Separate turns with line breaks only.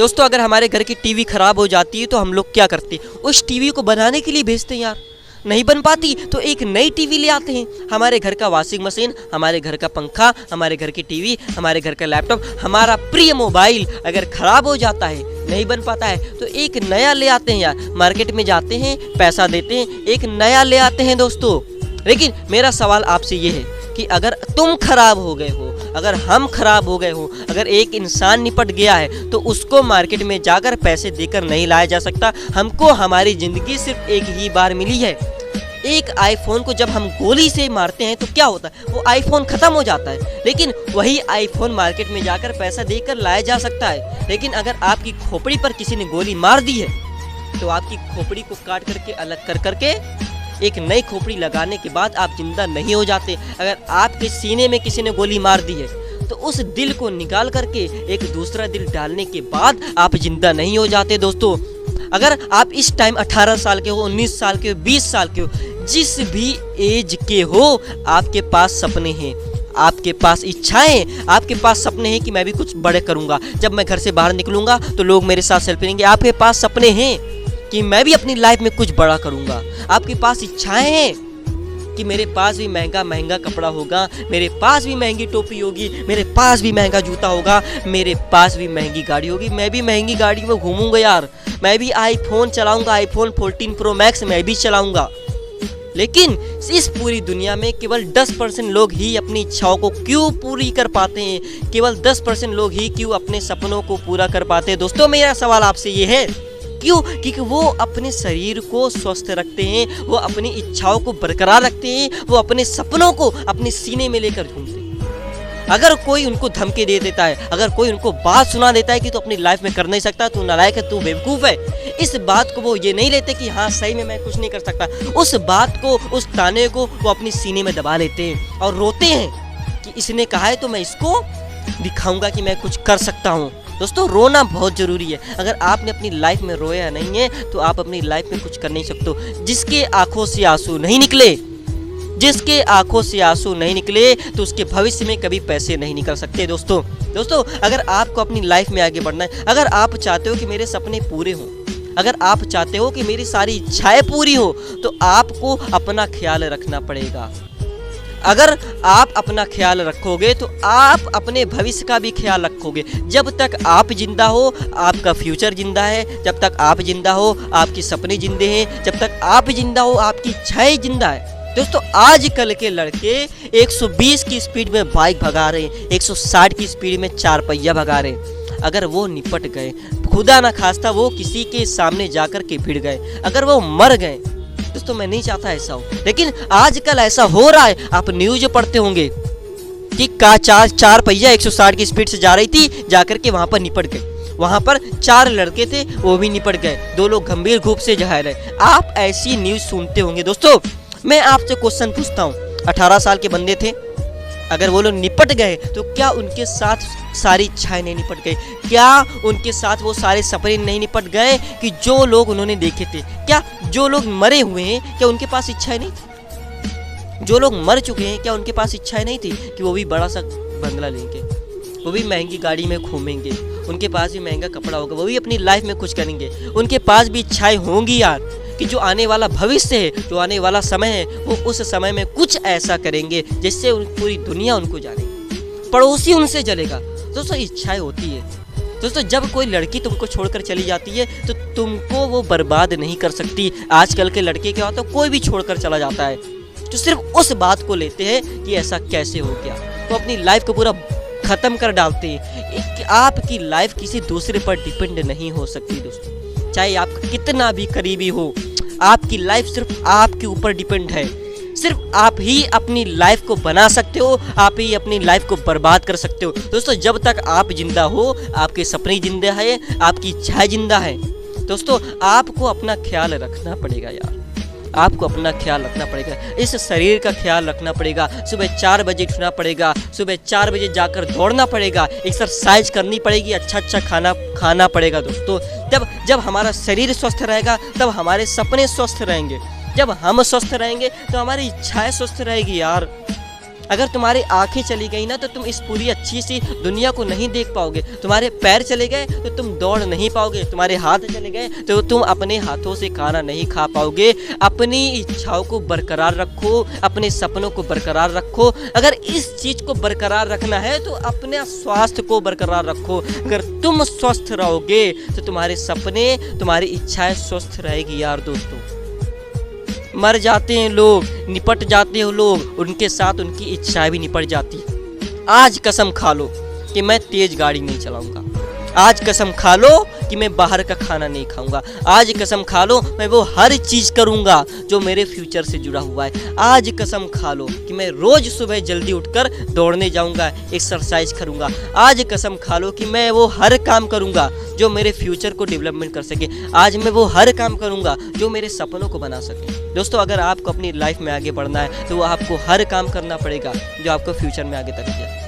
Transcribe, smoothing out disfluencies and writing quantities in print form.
दोस्तों अगर हमारे घर की टीवी खराब हो जाती है तो हम लोग क्या करते हैं, उस टीवी को बनाने के लिए भेजते हैं यार। नहीं बन पाती तो एक नई टीवी ले आते हैं। हमारे घर का वॉशिंग मशीन, हमारे घर का पंखा, हमारे घर की टीवी, हमारे घर का लैपटॉप, हमारा प्रिय मोबाइल अगर खराब हो जाता है, नहीं बन पाता है, तो एक नया ले आते हैं यार। मार्केट में जाते हैं, पैसा देते हैं, एक नया ले आते हैं दोस्तों। लेकिन मेरा सवाल आपसे ये है कि अगर तुम खराब हो गए हो, अगर हम खराब हो गए हो, अगर एक इंसान निपट गया है तो उसको मार्केट में जाकर पैसे देकर नहीं लाया जा सकता। हमको हमारी ज़िंदगी सिर्फ एक ही बार मिली है। एक आईफोन को जब हम गोली से मारते हैं तो क्या होता है, वो आईफोन ख़त्म हो जाता है। लेकिन वही आईफोन मार्केट में जाकर पैसा देकर लाया जा सकता है। लेकिन अगर आपकी खोपड़ी पर किसी ने गोली मार दी है तो आपकी खोपड़ी को काट करके अलग कर करके एक नई खोपड़ी लगाने के बाद आप जिंदा नहीं हो जाते। अगर आपके सीने में किसी ने गोली मार दी है तो उस दिल को निकाल करके एक दूसरा दिल डालने के बाद आप जिंदा नहीं हो जाते दोस्तों। अगर आप इस टाइम 18 साल के हो, 19 साल के हो, 20 साल के हो, जिस भी एज के हो, आपके पास सपने हैं, आपके पास इच्छाएं, आपके पास सपने हैं कि मैं भी कुछ बड़े करूंगा। जब मैं घर से बाहर निकलूंगा तो लोग मेरे साथ सेल्फी लेंगे। आपके पास सपने हैं कि मैं भी अपनी लाइफ में कुछ बड़ा करूंगा। आपके पास इच्छाएं हैं कि मेरे पास भी महंगा महंगा कपड़ा होगा, मेरे पास भी महंगी टोपी होगी, मेरे पास भी महंगा जूता होगा, मेरे पास भी महंगी गाड़ी होगी, मैं भी महंगी गाड़ी में घूमूंगा यार, मैं भी आईफोन चलाऊंगा, आईफोन 14 प्रो मैक्स मैं भी चलाऊंगा। लेकिन इस पूरी दुनिया में केवल 10% लोग ही अपनी इच्छाओं को क्यों पूरी कर पाते हैं, केवल 10% लोग ही क्यों अपने सपनों को पूरा कर पाते हैं। दोस्तों मेरा सवाल आपसे ये है, क्यों? क्योंकि वो अपने शरीर को स्वस्थ रखते हैं, वो अपनी इच्छाओं को बरकरार रखते हैं, वो अपने सपनों को अपने सीने में लेकर घूमते हैं। अगर कोई उनको धमकी दे देता है, अगर कोई उनको बात सुना देता है कि तू अपनी लाइफ में कर नहीं सकता, तू नालायक है, तू बेवकूफ़ है, इस बात को वो ये नहीं लेते कि हाँ सही में मैं कुछ नहीं कर सकता। उस बात को, उस ताने को वो अपनी सीने में दबा लेते हैं और रोते हैं कि इसने कहा है तो मैं इसको दिखाऊंगा कि मैं कुछ कर सकता हूँ। दोस्तों रोना बहुत ज़रूरी है। अगर आपने अपनी लाइफ में रोया नहीं है तो आप अपनी लाइफ में कुछ कर नहीं सकते। जिसके आंखों से आंसू नहीं निकले, जिसके आंखों से आंसू नहीं निकले तो उसके भविष्य में कभी पैसे नहीं निकल सकते। दोस्तों अगर आपको अपनी लाइफ में आगे बढ़ना है, अगर आप चाहते हो कि मेरे सपने पूरे हों, अगर आप चाहते हो कि मेरी सारी इच्छाएं पूरी हो, तो आपको अपना ख्याल रखना पड़ेगा। अगर आप अपना ख्याल रखोगे तो आप अपने भविष्य का भी ख्याल रखोगे। जब तक आप जिंदा हो आपका फ्यूचर जिंदा है, जब तक आप जिंदा हो आपके सपने जिंदे हैं, जब तक आप जिंदा हो आपकी इच्छाएं जिंदा है। दोस्तों आजकल के लड़के 120 की स्पीड में बाइक भगा रहे हैं, 160 की स्पीड में 4 पहिया भगा रहे हैं। अगर वो निपट गए, खुदा ना खास्ता वो किसी के सामने जाकर के भिड़ गए, अगर वो मर गए, दोस्तों मैं नहीं चाहता ऐसा हो, लेकिन आजकल ऐसा हो रहा है। आप न्यूज पढ़ते होंगे कि चार पहिया 160 की स्पीड से जा रही थी, जाकर के वहां पर निपट गए। वहां पर 4 लड़के थे, वो भी निपट गए, 2 लोग गंभीर रूप से घायल है। आप ऐसी न्यूज सुनते होंगे। दोस्तों मैं आपसे क्वेश्चन पूछता हूँ, 18 साल के बंदे थे, अगर वो लोग निपट गए तो क्या उनके साथ सारी इच्छाएं नहीं निपट गई? क्या उनके साथ वो सारे सपने नहीं निपट गए कि जो लोग उन्होंने देखे थे? क्या जो लोग मरे हुए हैं क्या उनके पास इच्छाएं नहीं थी? जो लोग मर चुके हैं क्या उनके पास इच्छाएं नहीं थी कि वो भी बड़ा सा बंगला लेंगे, वो भी महंगी गाड़ी में घूमेंगे, उनके पास भी महंगा कपड़ा होगा, वो भी अपनी लाइफ में कुछ करेंगे, उनके पास भी इच्छाएं होंगी यार कि जो आने वाला भविष्य है, जो आने वाला समय है, वो उस समय में कुछ ऐसा करेंगे जिससे पूरी दुनिया उनको जानेगी, पड़ोसी उनसे जलेगा। दोस्तों इच्छाएं होती है। दोस्तों जब कोई लड़की तुमको छोड़कर चली जाती है तो तुमको वो बर्बाद नहीं कर सकती। आजकल के लड़के क्या होता है, कोई भी छोड़कर चला जाता है तो सिर्फ उस बात को लेते हैं कि ऐसा कैसे हो गया, तो अपनी लाइफ को पूरा ख़त्म कर डालते हैं। आपकी लाइफ किसी दूसरे पर डिपेंड नहीं हो सकती दोस्तों, चाहे आप कितना भी करीबी हो, आपकी लाइफ सिर्फ आपके ऊपर डिपेंड है। सिर्फ आप ही अपनी लाइफ को बना सकते हो, आप ही अपनी लाइफ को बर्बाद कर सकते हो। दोस्तों जब तक आप जिंदा हो आपके सपने जिंदा है, आपकी इच्छाएं जिंदा है। दोस्तों आपको अपना ख्याल रखना पड़ेगा यार, आपको अपना ख्याल रखना पड़ेगा, इस शरीर का ख्याल रखना पड़ेगा। सुबह 4 बजे उठना पड़ेगा, सुबह 4 बजे जाकर दौड़ना पड़ेगा, एक्सरसाइज करनी पड़ेगी, अच्छा खाना खाना पड़ेगा। दोस्तों जब हमारा शरीर स्वस्थ रहेगा तब हमारे सपने स्वस्थ रहेंगे, जब हम स्वस्थ रहेंगे तो हमारी इच्छाएं स्वस्थ रहेगी यार। अगर तुम्हारी आंखें चली गई ना तो तुम इस पूरी अच्छी सी दुनिया को नहीं देख पाओगे। तुम्हारे पैर चले गए तो तुम दौड़ नहीं पाओगे। तुम्हारे हाथ चले गए तो तुम अपने हाथों से खाना नहीं खा पाओगे। अपनी इच्छाओं को बरकरार रखो, अपने सपनों को बरकरार रखो। अगर इस चीज़ को बरकरार रखना है तो अपने स्वास्थ्य को बरकरार रखो। अगर तुम स्वस्थ रहोगे तो तुम्हारे सपने, तुम्हारी इच्छाएं स्वस्थ रहेगी यार दोस्तों। मर जाते हैं लोग, निपट जाते हो लोग, उनके साथ उनकी इच्छाएं भी निपट जाती। आज कसम खा लो कि मैं तेज गाड़ी नहीं चलाऊंगा। आज कसम खा लो कि मैं बाहर का खाना नहीं खाऊंगा। आज कसम खा लो मैं वो हर चीज़ करूंगा जो मेरे फ्यूचर से जुड़ा हुआ है। आज कसम खा लो कि मैं रोज़ सुबह जल्दी उठकर दौड़ने जाऊंगा, एक्सरसाइज करूंगा। आज कसम खा लो कि मैं वो हर काम करूंगा जो मेरे फ्यूचर को डेवलपमेंट कर सके। आज मैं वो हर काम करूंगा जो मेरे सपनों को बना सके। दोस्तों, अगर आपको अपनी लाइफ में आगे बढ़ना है तो वो आपको हर काम करना पड़ेगा जो आपको फ्यूचर में आगे तक जाए।